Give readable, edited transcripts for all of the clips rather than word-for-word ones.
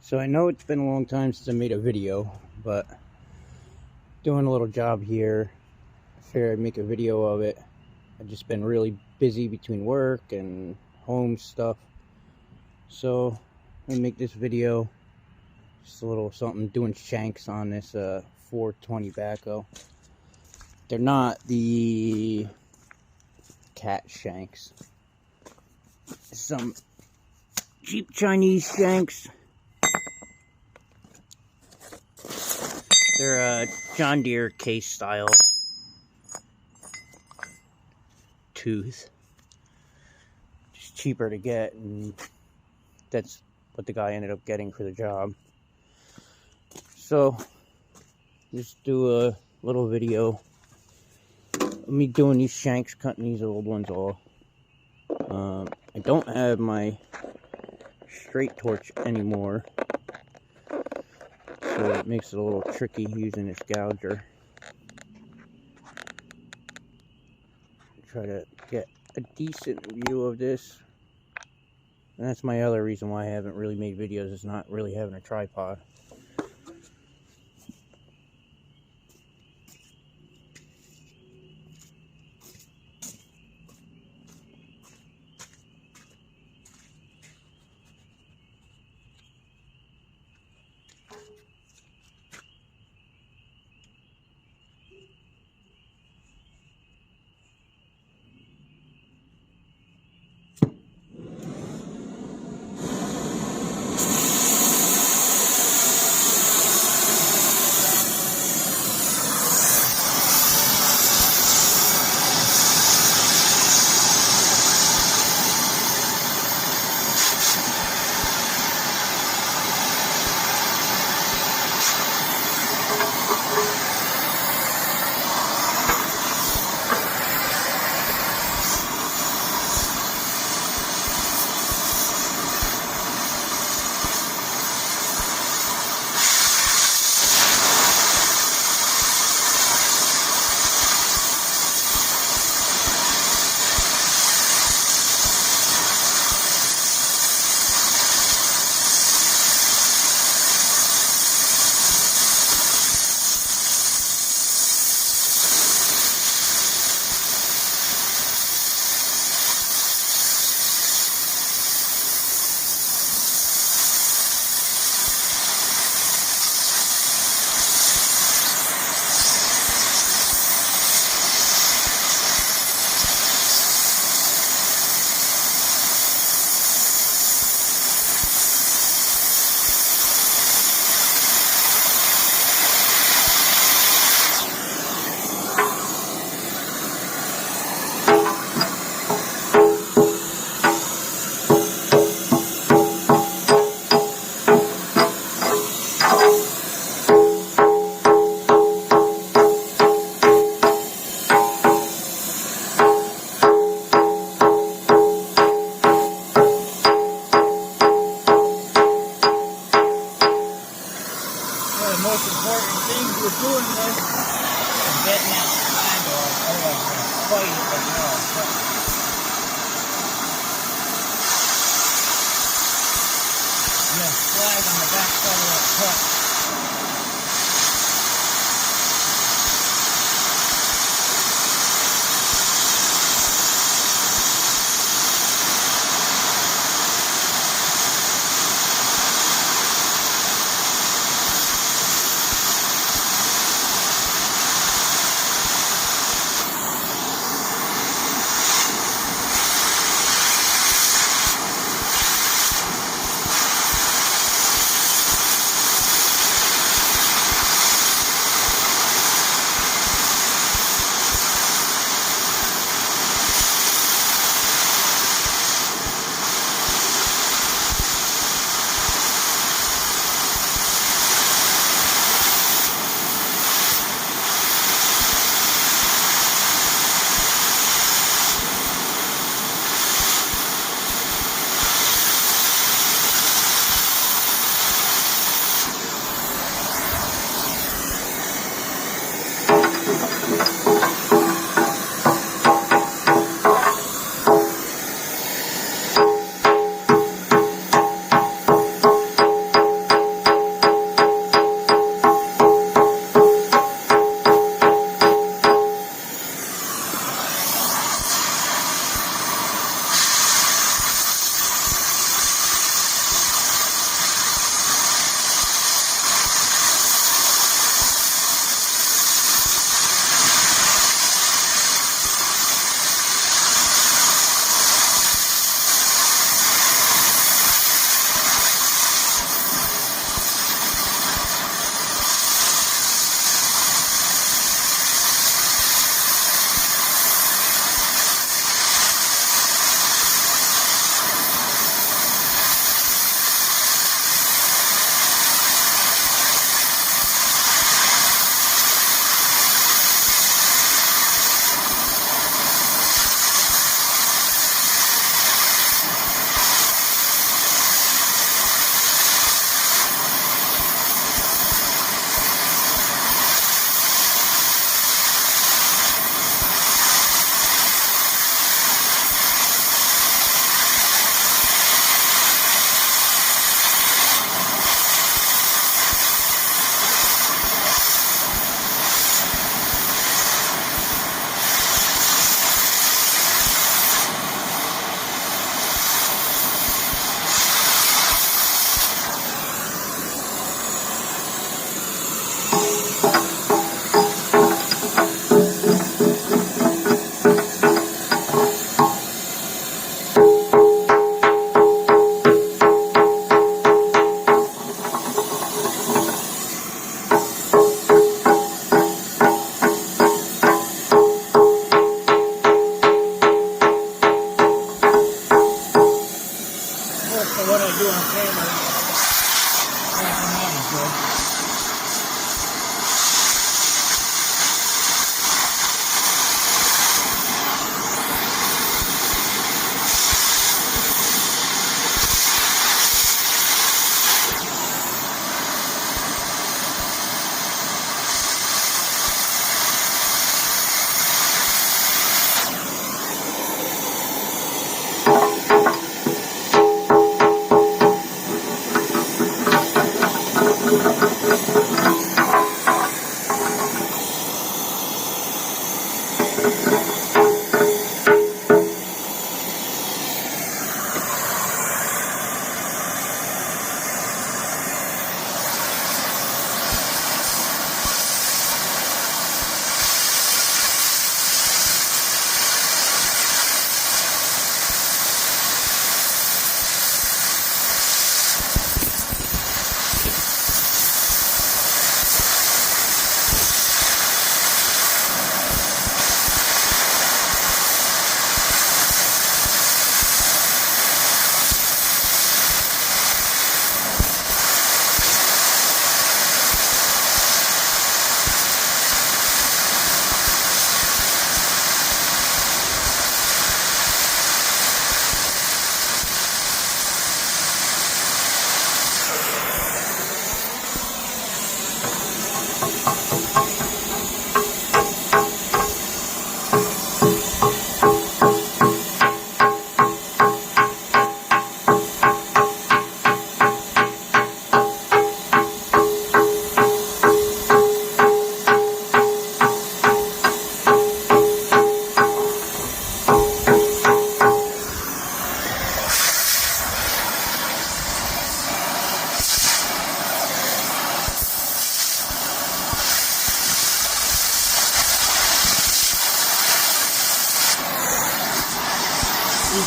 So I know it's been a long time since I made a video, but doing a little job here. I figured I'd make a video of it. I've just been really busy between work and home stuff. So I'm gonna make this video, just a little something, doing shanks on this 420 backhoe. They're not the cat shanks. Some cheap Chinese shanks. They're John Deere case style tooth. Just cheaper to get, and that's what the guy ended up getting for the job. So just do a little video of me doing these shanks, cutting these old ones off. I don't have my straight torch anymore, so it makes it a little tricky using this gouger. Try to get a decent view of this. And that's my other reason why I haven't really made videos, is not really having a tripod. The most important thing with doing this is getting that flag off, otherwise it's going to fight it like hell. You have flag on the back side of that cut.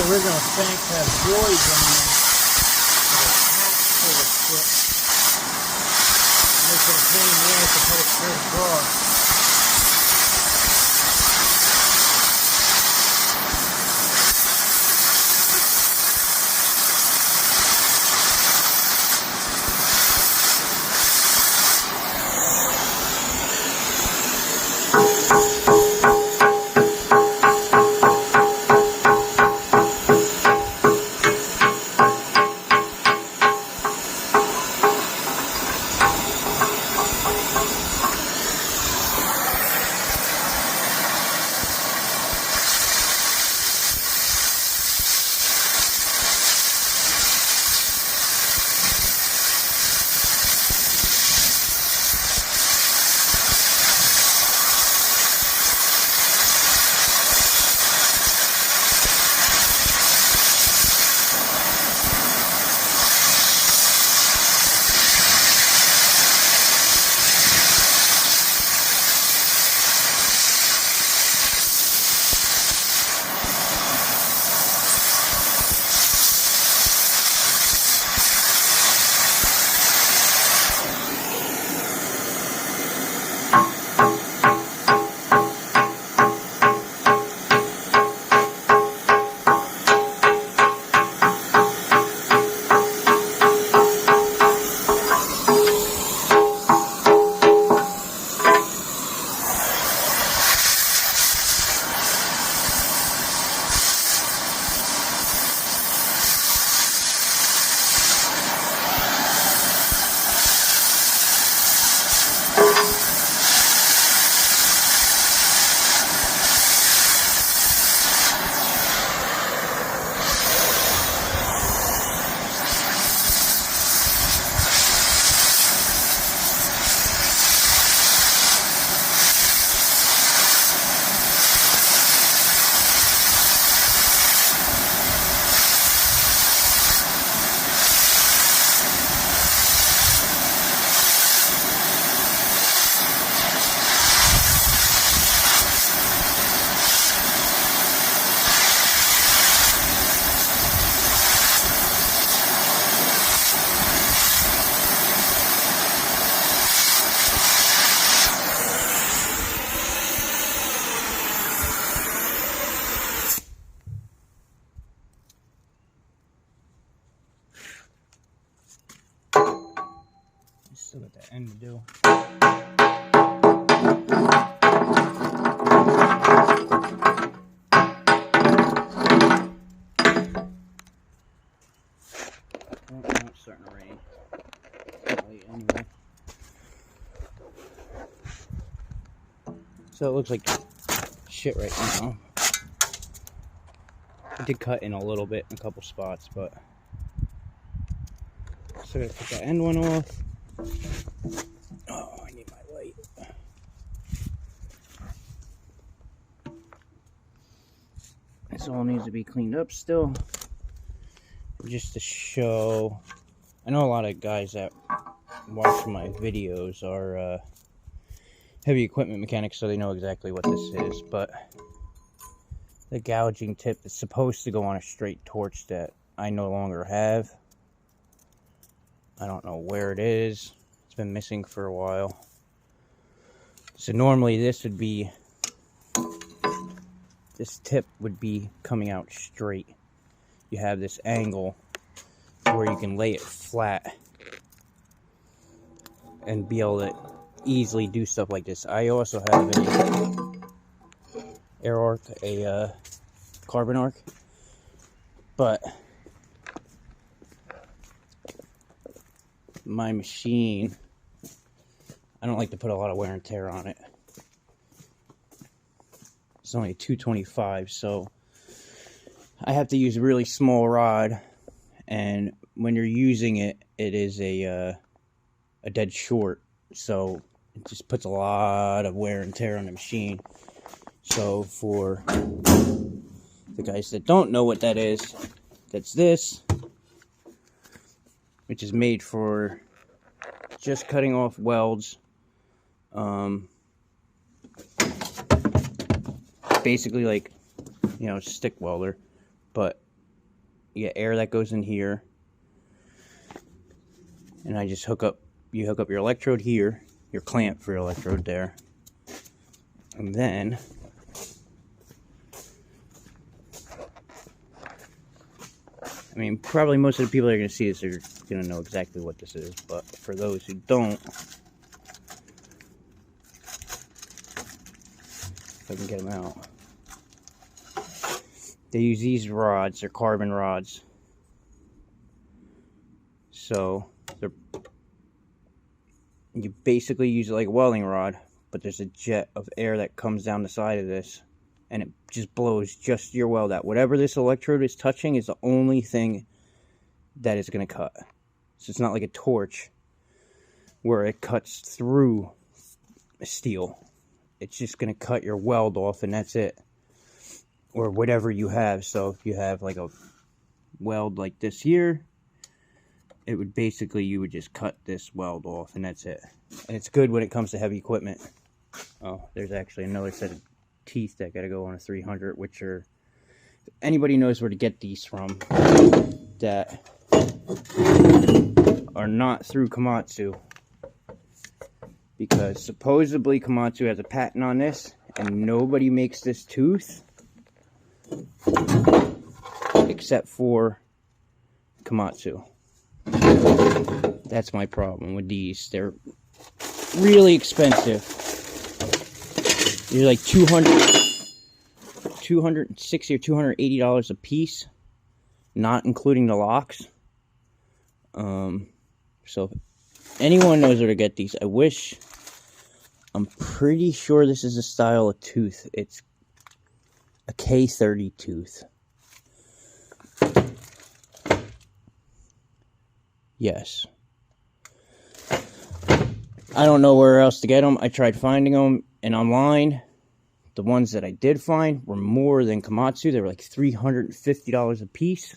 original shanks have voids on them that are attached to the tip. Makes it a pain in the ass to put it straight across. Still got that end to do. Oh, now it's starting to rain. Wait, anyway. So it looks like shit right now. I did cut in a little bit in a couple spots, but still gotta put that end one off. Oh, I need my light. This all needs to be cleaned up still. Just to show, I know a lot of guys that watch my videos are heavy equipment mechanics, so they know exactly what this is, but the gouging tip is supposed to go on a straight torch that I no longer have. I don't know where it is. It's been missing for a while. So normally this tip would be coming out straight. You have this angle where you can lay it flat and be able to easily do stuff like this. I also have a air arc, a carbon arc, but my machine, I don't like to put a lot of wear and tear on it. It's only a 225, so I have to use a really small rod, and when you're using it, it is a dead short, so it just puts a lot of wear and tear on the machine. So for the guys that don't know what that is, that's this, which is made for just cutting off welds. Basically like, you know, stick welder, but you get air that goes in here, and I just you hook up your electrode here, your clamp for your electrode there, and then I mean, probably most of the people that are going to see this are going to know exactly what this is, but for those who don't, if I can get them out, they use these rods, they're carbon rods. So, you basically use it like a welding rod, but there's a jet of air that comes down the side of this, and it just blows just your weld out. Whatever this electrode is touching is the only thing that is going to cut. So it's not like a torch where it cuts through steel. It's just going to cut your weld off, and that's it. Or whatever you have. So if you have like a weld like this here, it would basically, you would just cut this weld off, and that's it. And it's good when it comes to heavy equipment. Oh, there's actually another set of teeth that got to go on a 300, which are, if anybody knows where to get these from that are not through Komatsu, because supposedly Komatsu has a patent on this, and nobody makes this tooth except for Komatsu. That's my problem with these. They're really expensive. They're like $260 or $280 a piece, not including the locks. So if anyone knows where to get these, I wish. I'm pretty sure this is a style of tooth. It's a K30 tooth. Yes. I don't know where else to get them. I tried finding them, and online, the ones that I did find were more than Komatsu. They were like $350 a piece.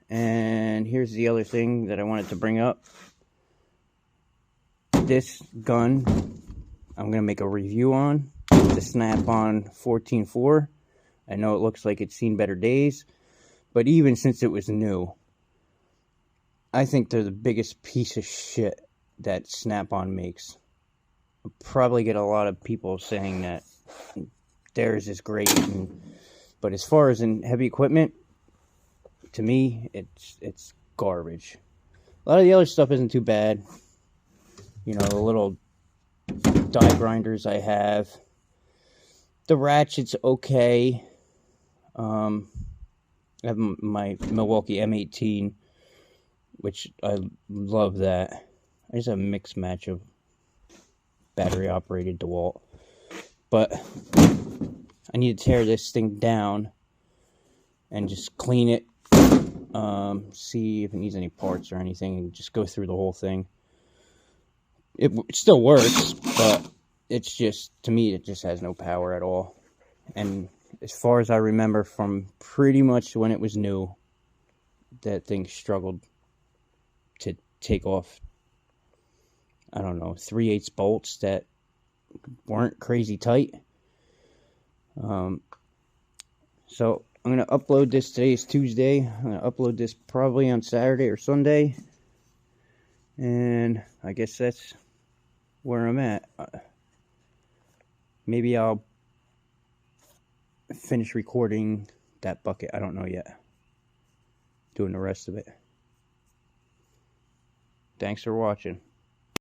And here's the other thing that I wanted to bring up. This gun, I'm going to make a review on. The Snap-on 14-4. I know it looks like it's seen better days, but even since it was new, I think they're the biggest piece of shit that Snap-on makes. I'll probably get a lot of people saying that theirs is great, but as far as in heavy equipment, to me, it's garbage. A lot of the other stuff isn't too bad. You know, the little die grinders I have. The ratchet's okay. I have my Milwaukee M18, which I love that. I just have a mixed match of battery operated DeWalt. But I need to tear this thing down and just clean it. See if it needs any parts or anything, and just go through the whole thing. It still works, but it's just, to me, it just has no power at all. And as far as I remember from pretty much when it was new, that thing struggled to take off, I don't know, 3/8 bolts that weren't crazy tight. So I'm going to upload this. Today is Tuesday. I'm going to upload this probably on Saturday or Sunday. And I guess that's where I'm at. Maybe I'll finish recording that bucket. I don't know yet. Doing the rest of it. Thanks for watching.